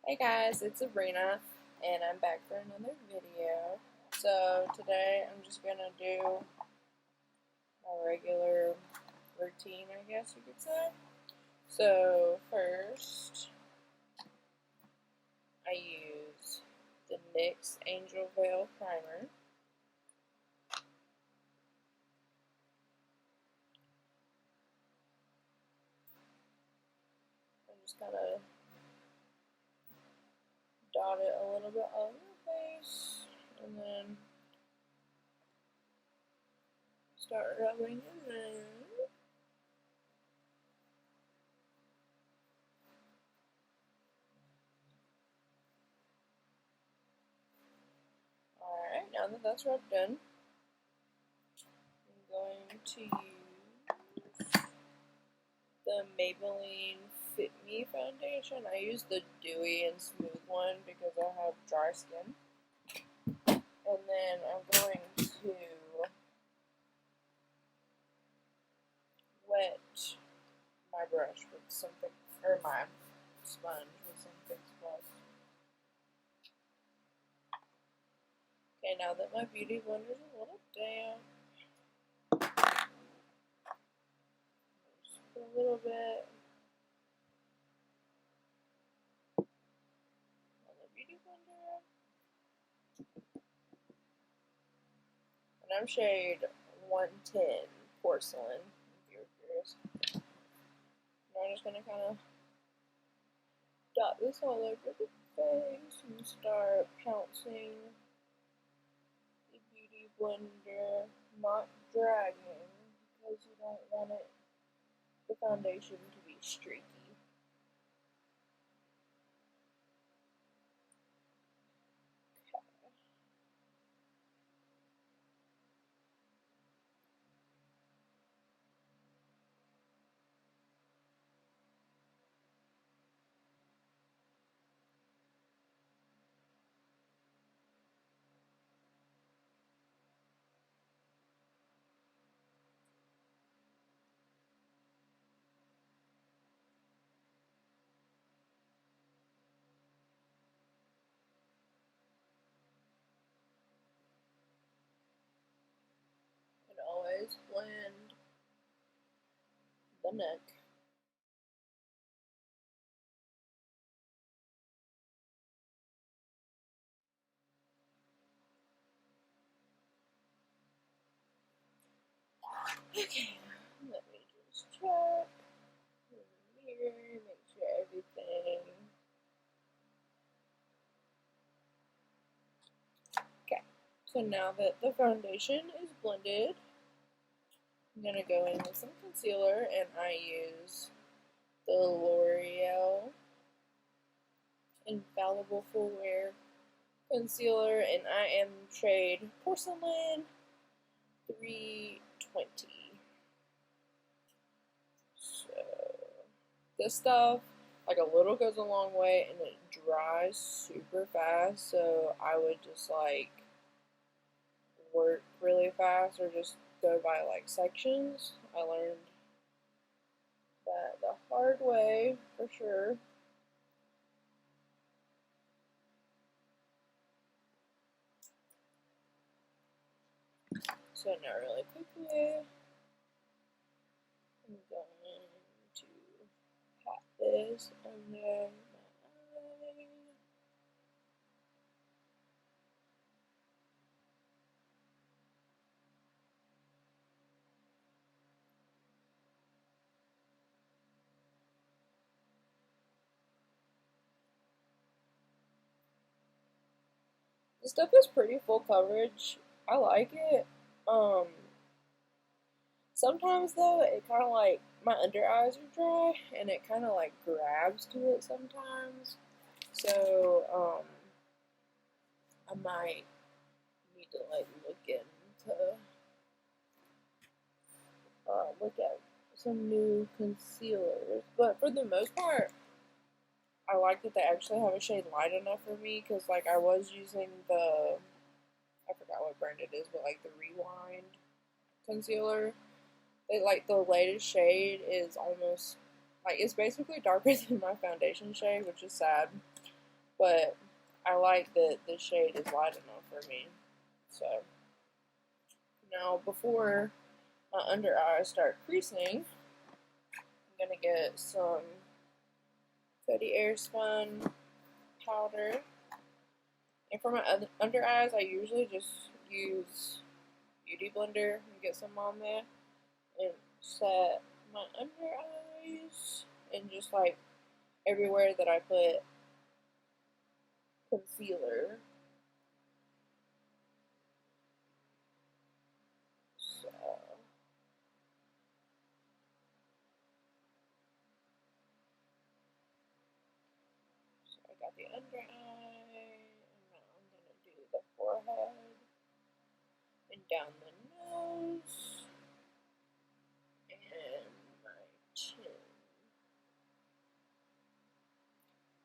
Hey guys, it's Sabrina, and I'm back for another video. So today I'm just gonna do my regular routine, I guess you could say. So first, I use the NYX Angel Veil Primer. I'm just gonna dot it a little bit all over the face, and then start rubbing it in. Alright, now that that's rubbed in, I'm going to use the Maybelline Fit Me foundation. I use the dewy and smooth one because I have dry skin. And then I'm going to wet my brush with some thick, or my sponge with some Fix Plus. Okay, now that my beauty blender's a little damp, just put a little bit on the beauty blender. And I'm shade 110 Porcelain, if you're curious. Now I'm just gonna kind of dot this all over the face and start pouncing the beauty blender, not dragging because you don't want the foundation to be streaky. And always blend the neck. Okay, let me just check in the mirror, make sure everything. Okay, so now that the foundation is blended, I'm going to go in with some concealer, and I use the L'Oreal Infallible Full Wear Concealer, and I am shade Porcelain 320. So, this stuff, like a little goes a long way, and it dries super fast, so I would just like work really fast or just go by like sections. I learned that the hard way for sure. So now really quickly, I'm going to pat this under my eye. This stuff is pretty full coverage. I like it. Sometimes though, it kind of like my under eyes are dry, and it kind of like grabs to it sometimes. So I might need to like look at some new concealers. But for the most part, I like that they actually have a shade light enough for me, because like I was using I forgot what brand it is, but like the Rewind concealer. Like the latest shade is almost like it's basically darker than my foundation shade, which is sad. but I like that the shade is light enough for me. So now before my under eyes start creasing, I'm gonna get some Fetty Airspun powder. And for my under eyes, I usually just use Beauty Blender and get some on there and set my under eyes and just like everywhere that I put concealer. So I got the under eye, and now I'm gonna do the forehead and down the nose and my chin.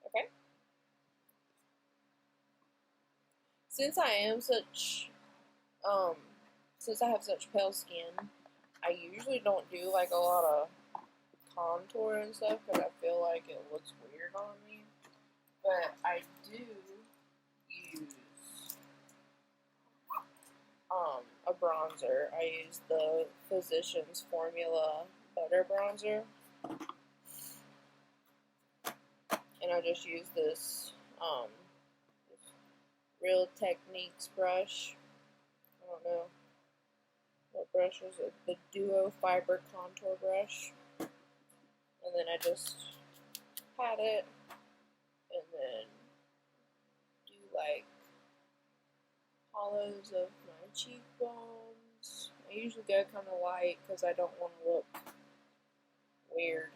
Okay. Since I am such since I have such pale skin, I usually don't do like a lot of contour and stuff because I feel like it looks weird on me. But I do use a bronzer. I use the Physicians Formula Butter Bronzer. And I just use this Real Techniques brush. I don't know what brush was it? The Duo Fiber Contour Brush. And then I just pat it and then do like hollows of my cheekbones. I usually go kind of light because I don't want to look weird.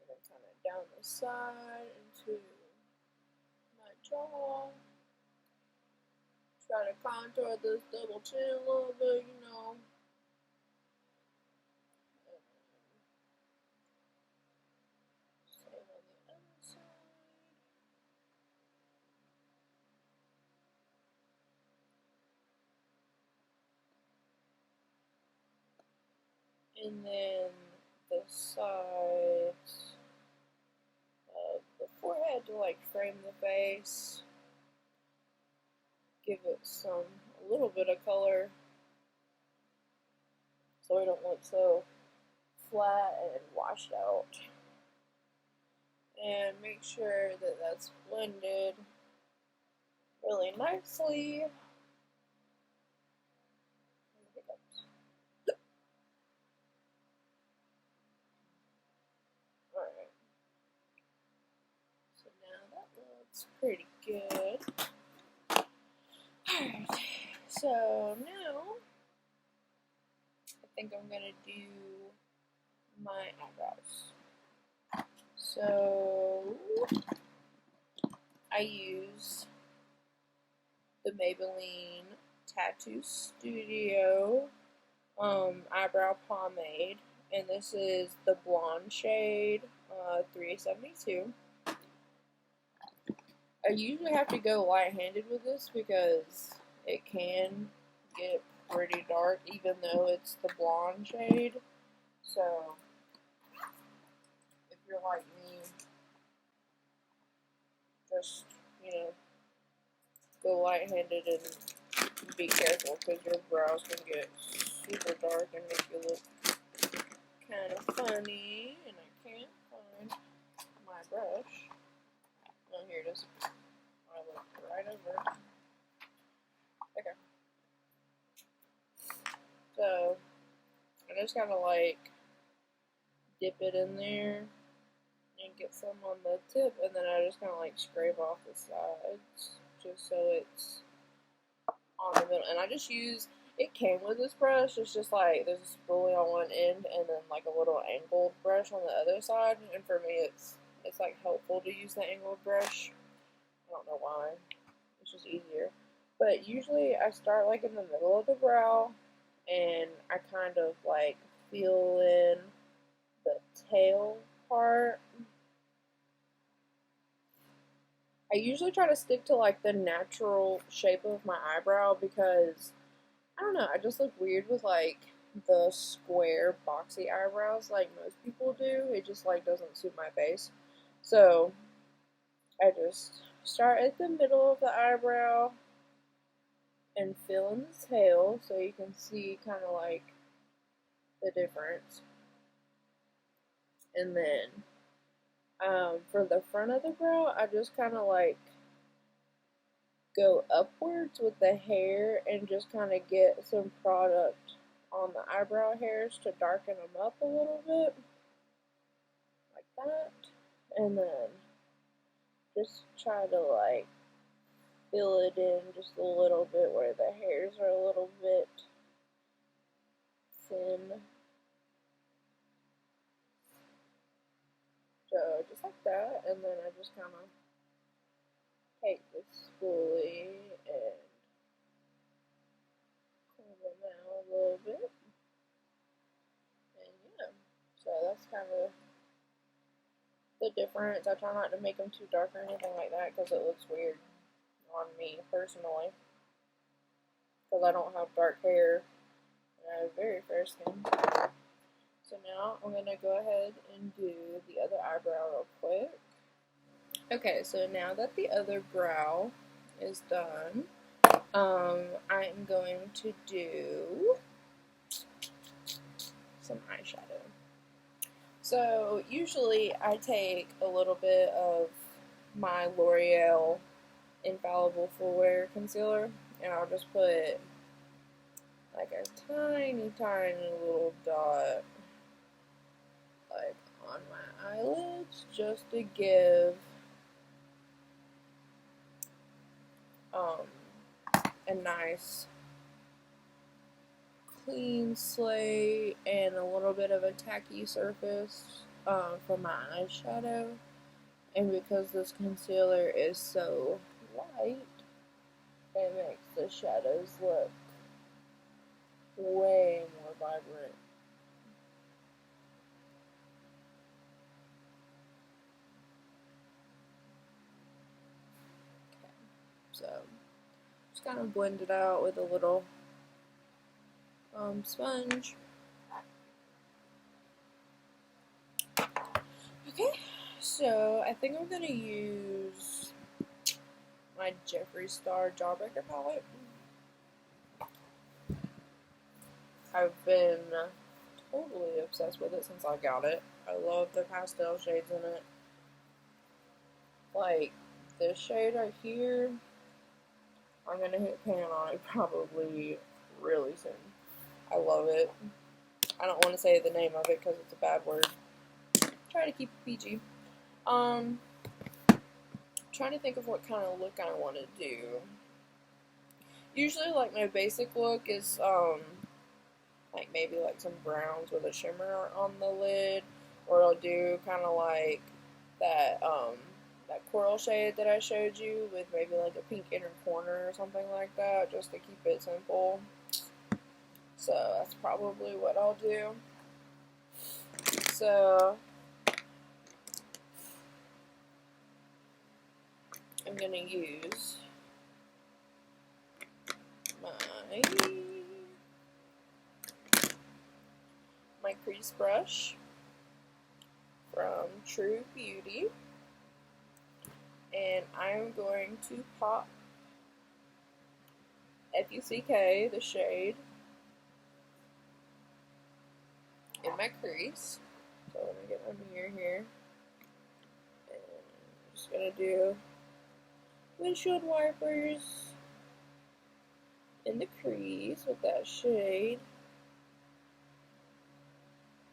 And then kind of down the side into my jaw. Try to contour this double chin a little bit, you know. Same on the other side. And then the sides of the forehead to like frame the face. Give it a little bit of color so it don't look so flat and washed out. And make sure that that's blended really nicely. Alright. So now that looks pretty good. Alright. So now I think I'm gonna do my eyebrows. So I use the Maybelline Tattoo Studio eyebrow pomade, and this is the blonde shade 372. I usually have to go light-handed with this because it can get pretty dark even though it's the blonde shade. So if you're like me, just, you know, go light-handed and be careful because your brows can get super dark and make you look kind of funny. And I can't find my brush. Oh, here it is. I looked right over. Okay. So I just kind of like dip it in there and get some on the tip, and then I just kind of like scrape off the sides just so it's on the middle. And I just use, it came with this brush, it's just like there's a spoolie on one end and then like a little angled brush on the other side, and for me it's like helpful to use the angled brush. I don't know why, it's just easier. But usually I start like in the middle of the brow and I kind of like fill in the tail part. I usually try to stick to like the natural shape of my eyebrow because I don't know, I just look weird with like the square boxy eyebrows like most people do. It just like doesn't suit my face. So I just start at the middle of the eyebrow and fill in the tail so you can see kind of like the difference. And then for the front of the brow, I just kind of like go upwards with the hair and just kind of get some product on the eyebrow hairs to darken them up a little bit, like that. And then just try to like fill it in just a little bit where the hairs are a little bit thin. So just like that, and then I just kind of take the spoolie and comb them out a little bit. And yeah, so that's kind of the difference. I try not to make them too dark or anything like that because it looks weird on me personally. Because I don't have dark hair and I have very fair skin. So now I'm going to go ahead and do the other eyebrow real quick. Okay, so now that the other brow is done, I am going to do some eyeshadow. So usually I take a little bit of my L'Oreal Infallible Full Wear Concealer and I'll just put like a tiny little dot like on my eyelids just to give a nice clean slate and a little bit of a tacky surface for my eyeshadow. And because this concealer is so light, it makes the shadows look way more vibrant. Okay, so just kind of blend it out with a little sponge. Okay, so I think I'm gonna use my Jeffree Star Jawbreaker palette. I've been totally obsessed with it since I got it. I love the pastel shades in it. Like this shade right here, I'm gonna hit pan on it probably really soon. I love it. I don't want to say the name of it because it's a bad word. Try to keep it PG. Trying to think of what kind of look I want to do. Usually, like my basic look is like maybe like some browns with a shimmer on the lid, or I'll do kind of like that that coral shade that I showed you with maybe like a pink inner corner or something like that, just to keep it simple. So that's probably what I'll do. So I'm gonna use my crease brush from True Beauty, and I'm going to pop FUCK, the shade, in my crease. So let me get my mirror here, and I'm just gonna do windshield wipers in the crease with that shade.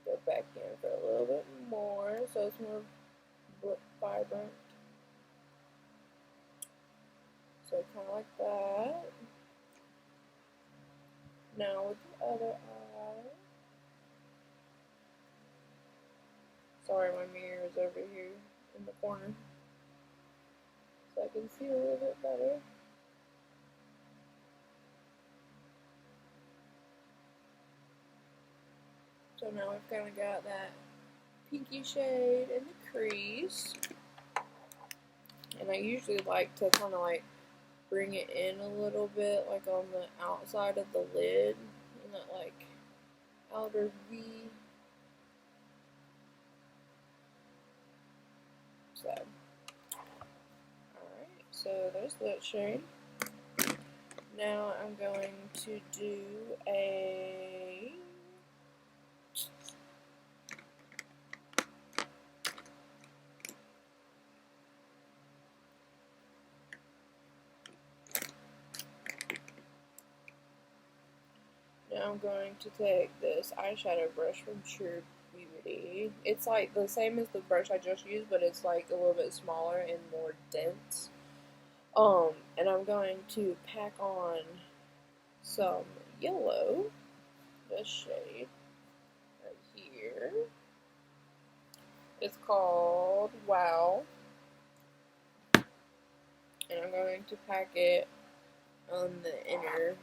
Go back in for a little bit more so it's more vibrant. So kind of like that. Now with the other eye. Sorry, my mirror is over here in the corner, so I can see a little bit better. So now I've kind of got that pinky shade in the crease. And I usually like to kind of like bring it in a little bit, like on the outside of the lid, in that like outer V. So So there's that shade. Now I'm going to do a now I'm going to take this eyeshadow brush from True Beauty. It's like the same as the brush I just used, but it's like a little bit smaller and more dense. And I'm going to pack on some yellow, this shade right here. It's called Wow. And I'm going to pack it on the inner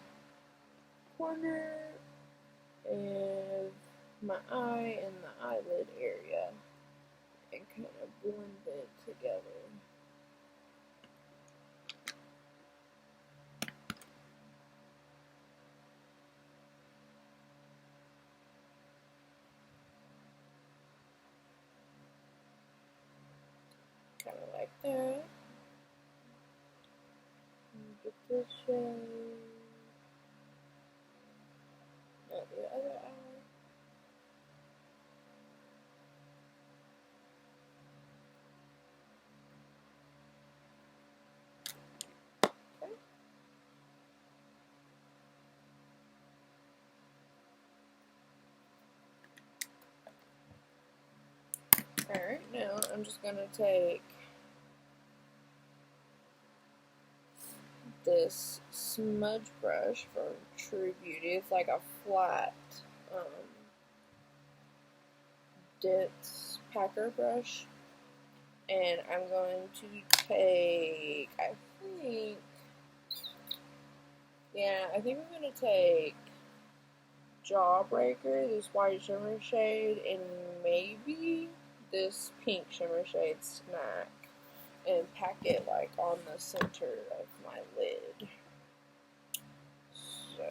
corner of my eye and the eyelid area and kind of blend it together. Kind of like that. Get this shade. Now the other eye. Alright, now I'm just going to take this smudge brush from True Beauty. It's like a flat, dense packer brush. And I'm going to take, I think I'm going to take Jawbreaker, this white shimmer shade, and maybe this pink shimmer shade Snack, and pack it like on the center of my lid. So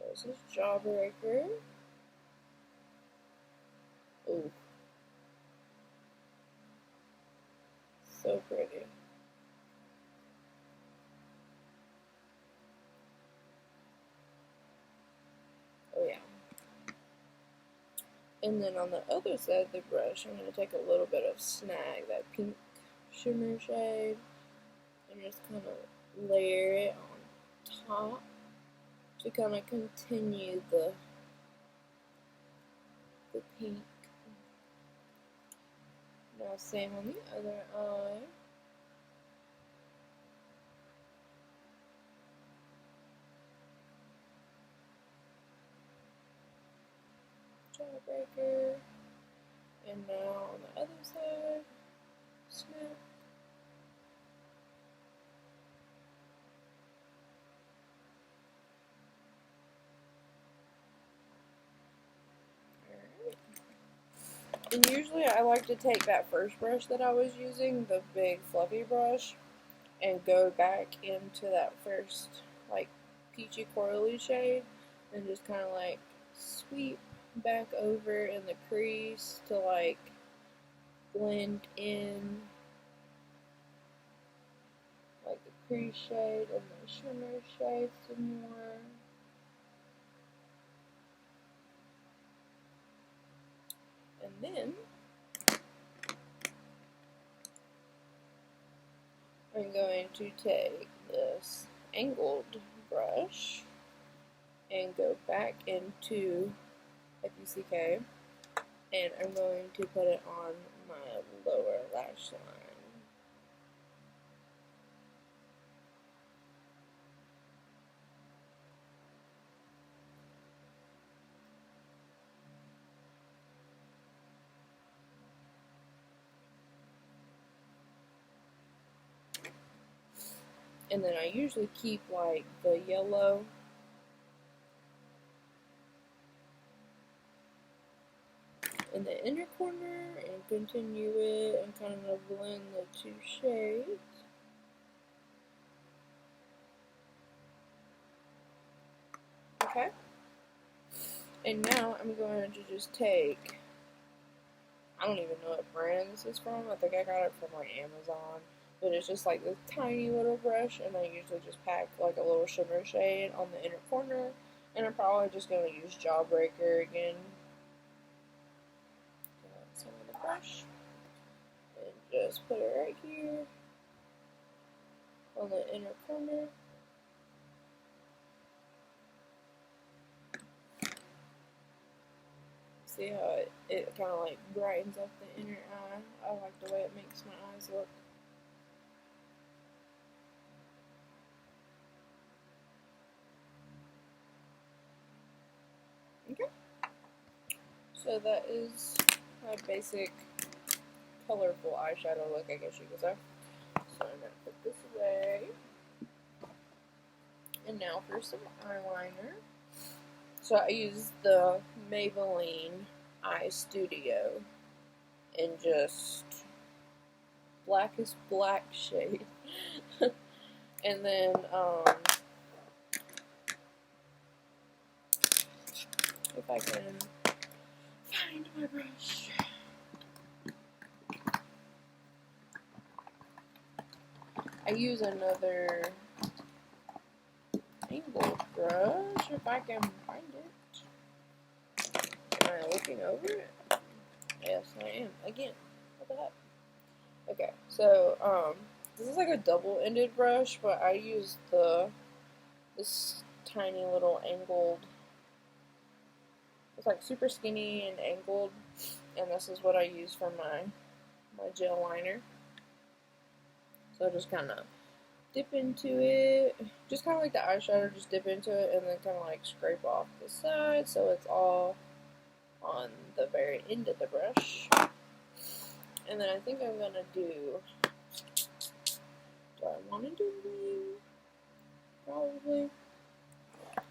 this is Jawbreaker. Ooh, so pretty. Oh yeah. And then on the other side of the brush, I'm going to take a little bit of Snag, that pink shimmer shade, and just kind of layer it on top to kind of continue the pink. Now same on the other eye. Jawbreaker. And now on the other side, Snap. Alright. And usually I like to take that first brush that I was using, the big fluffy brush, and go back into that first like peachy corally shade and just kind of like sweep back over in the crease to like blend in like the crease shade and the shimmer shade some more. And then I'm going to take this angled brush and go back into FUCK, and I'm going to put it on my lower lash line. And then I usually keep like the yellow in the inner corner and continue it and kind of blend the two shades. Okay. And now I'm going to just take I don't even know what brand this is from. I think I got it from like Amazon. But it's just like this tiny little brush, and I usually just pack like a little shimmer shade on the inner corner. And I'm probably just going to use Jawbreaker again. Some of the brush. And just put it right here on the inner corner. See how it kind of like brightens up the inner eye. I like the way it makes my eyes look. Okay. So that is my basic colorful eyeshadow look, I guess you could say. So I'm going to put this away. And now for some eyeliner. So I use the Maybelline Eye Studio in just blackest black shade. And then, if I can find my brush. I use another angled brush if I can find it. Am I looking over it? Yes, I am. Again, what the heck? Okay, so this is like a double-ended brush, but I use this tiny little angled. It's like super skinny and angled, and this is what I use for my gel liner. So I just kind of dip into it, just kind of like the eyeshadow, just dip into it and then kind of like scrape off the side so it's all on the very end of the brush. And then I think I'm going to do I want to do wing? Probably.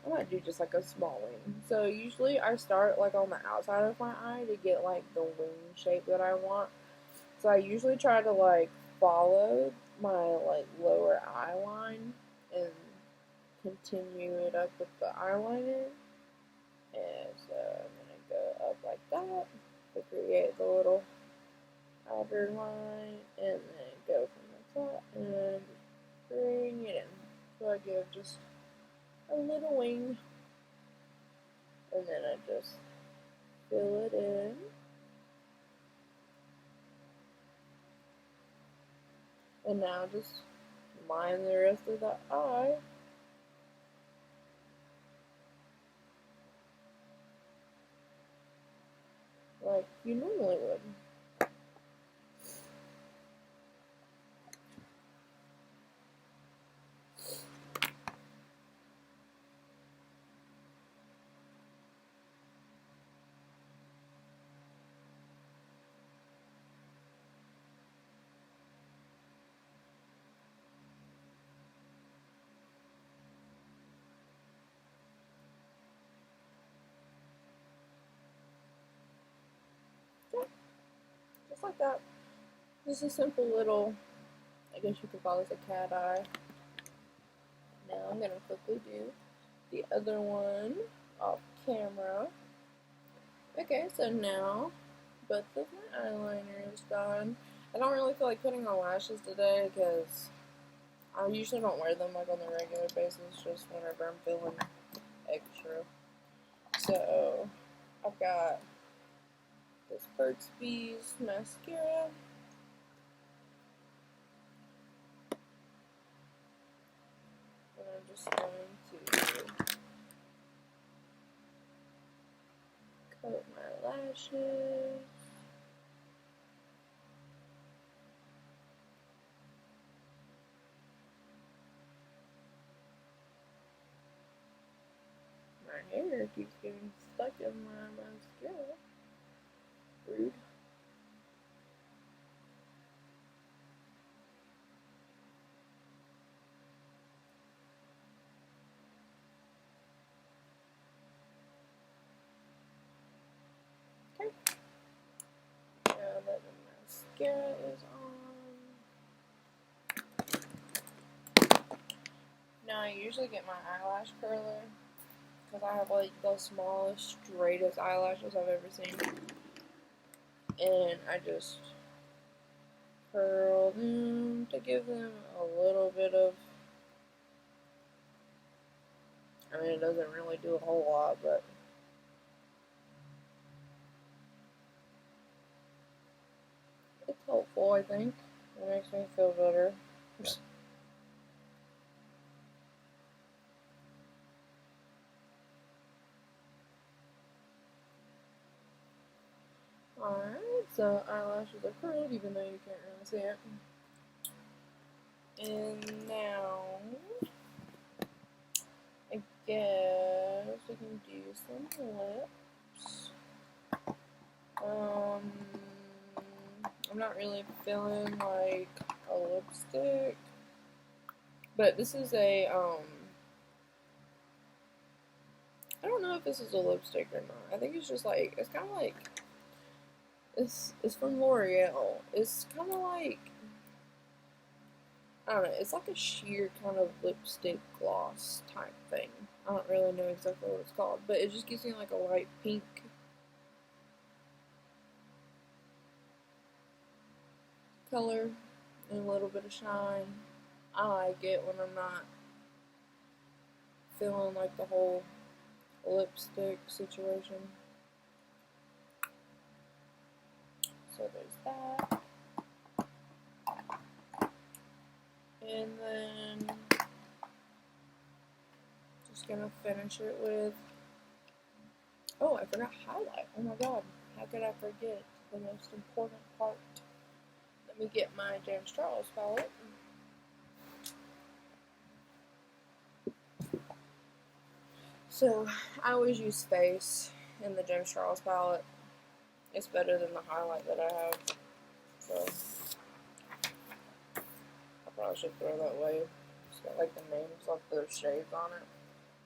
I might do just like a small wing. So usually I start like on the outside of my eye to get like the wing shape that I want. So I usually try to like follow my like lower eye line and continue it up with the eyeliner. And so I'm going to go up like that to create the little outer line and then go from the top and bring it in. So I give just a little wing and then I just fill it in. And now just line the rest of the eye. Like you normally would. Yeah, just like that. Just a simple little, I guess you could call this a cat eye. Now I'm going to quickly do the other one off camera. Okay, so now both of my eyeliner is done. I don't really feel like putting on lashes today because I usually don't wear them like on the regular basis, just whenever I'm feeling extra. So I've got this Burt's Bees mascara. And I'm just going to coat my lashes. My hair keeps getting stuck in my mascara. Rude. Okay. Now that the mascara is on. Now I usually get my eyelash curler because I have like the smallest, straightest eyelashes I've ever seen. and I just curl them to give them a little bit of, I mean, it doesn't really do a whole lot, but it's helpful, I think. It makes me feel better. Alright, so eyelashes are curled, even though you can't really see it. And now, I guess we can do some lips. I'm not really feeling like a lipstick, but this is a, I don't know if this is a lipstick or not. I think it's just like, it's kind of like, it's from L'Oreal. It's kind of like, I don't know, it's like a sheer kind of lipstick gloss type thing. I don't really know exactly what it's called, but it just gives me like a light pink color and a little bit of shine. I like it when I'm not feeling like the whole lipstick situation. So there's that. And then just gonna finish it with, oh, I forgot highlight. Oh my god, how could I forget the most important part? Let me get my James Charles palette. So I always use Face in the James Charles palette. It's better than the highlight that I have. So I probably should throw that away. It's got like the names of the shades on it.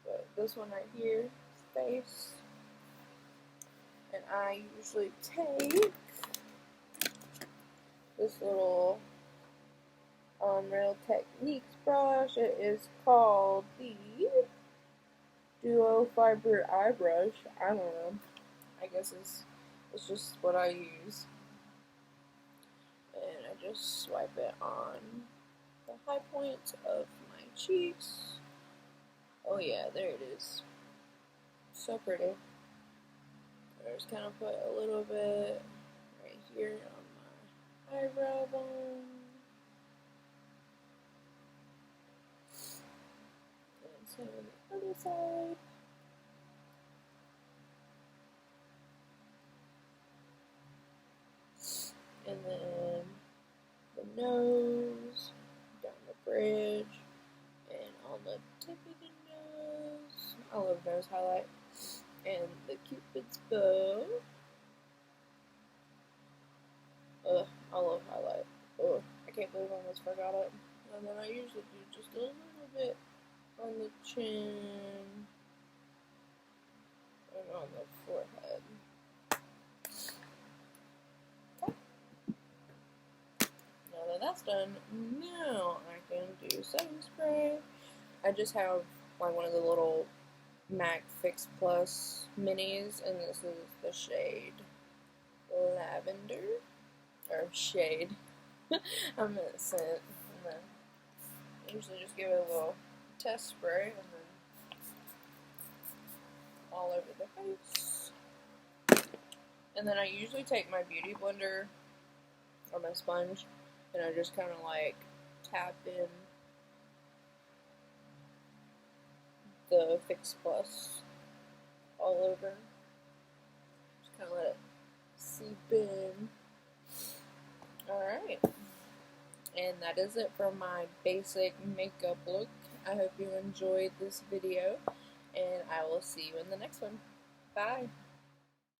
But this one right here is Face. And I usually take this little Real Techniques brush. It is called the Duo Fiber Eye Brush. I don't know. I guess it's just what I use. And I just swipe it on the high points of my cheeks. Oh yeah, there it is. So pretty. I just kind of put a little bit right here on my eyebrow bone. And same on the other side. And then the nose, down the bridge, and on the tip of the nose. I love nose highlight. And the Cupid's bow. Ugh, I love highlight. Ugh, I can't believe I almost forgot it. And then I usually do just a little bit on the chin and on the forehead. Okay. Now that that's done, now I can do setting spray. I just have like one of the little MAC Fix Plus minis, and this is the shade Lavender, or shade. I'm innocent. And then I usually just give it a little test spray, and then all over the face. And then I usually take my beauty blender or my sponge, and I just kind of like tap in the Fix Plus all over. Just kind of let it seep in. Alright. And that is it for my basic makeup look. I hope you enjoyed this video, and I will see you in the next one. Bye.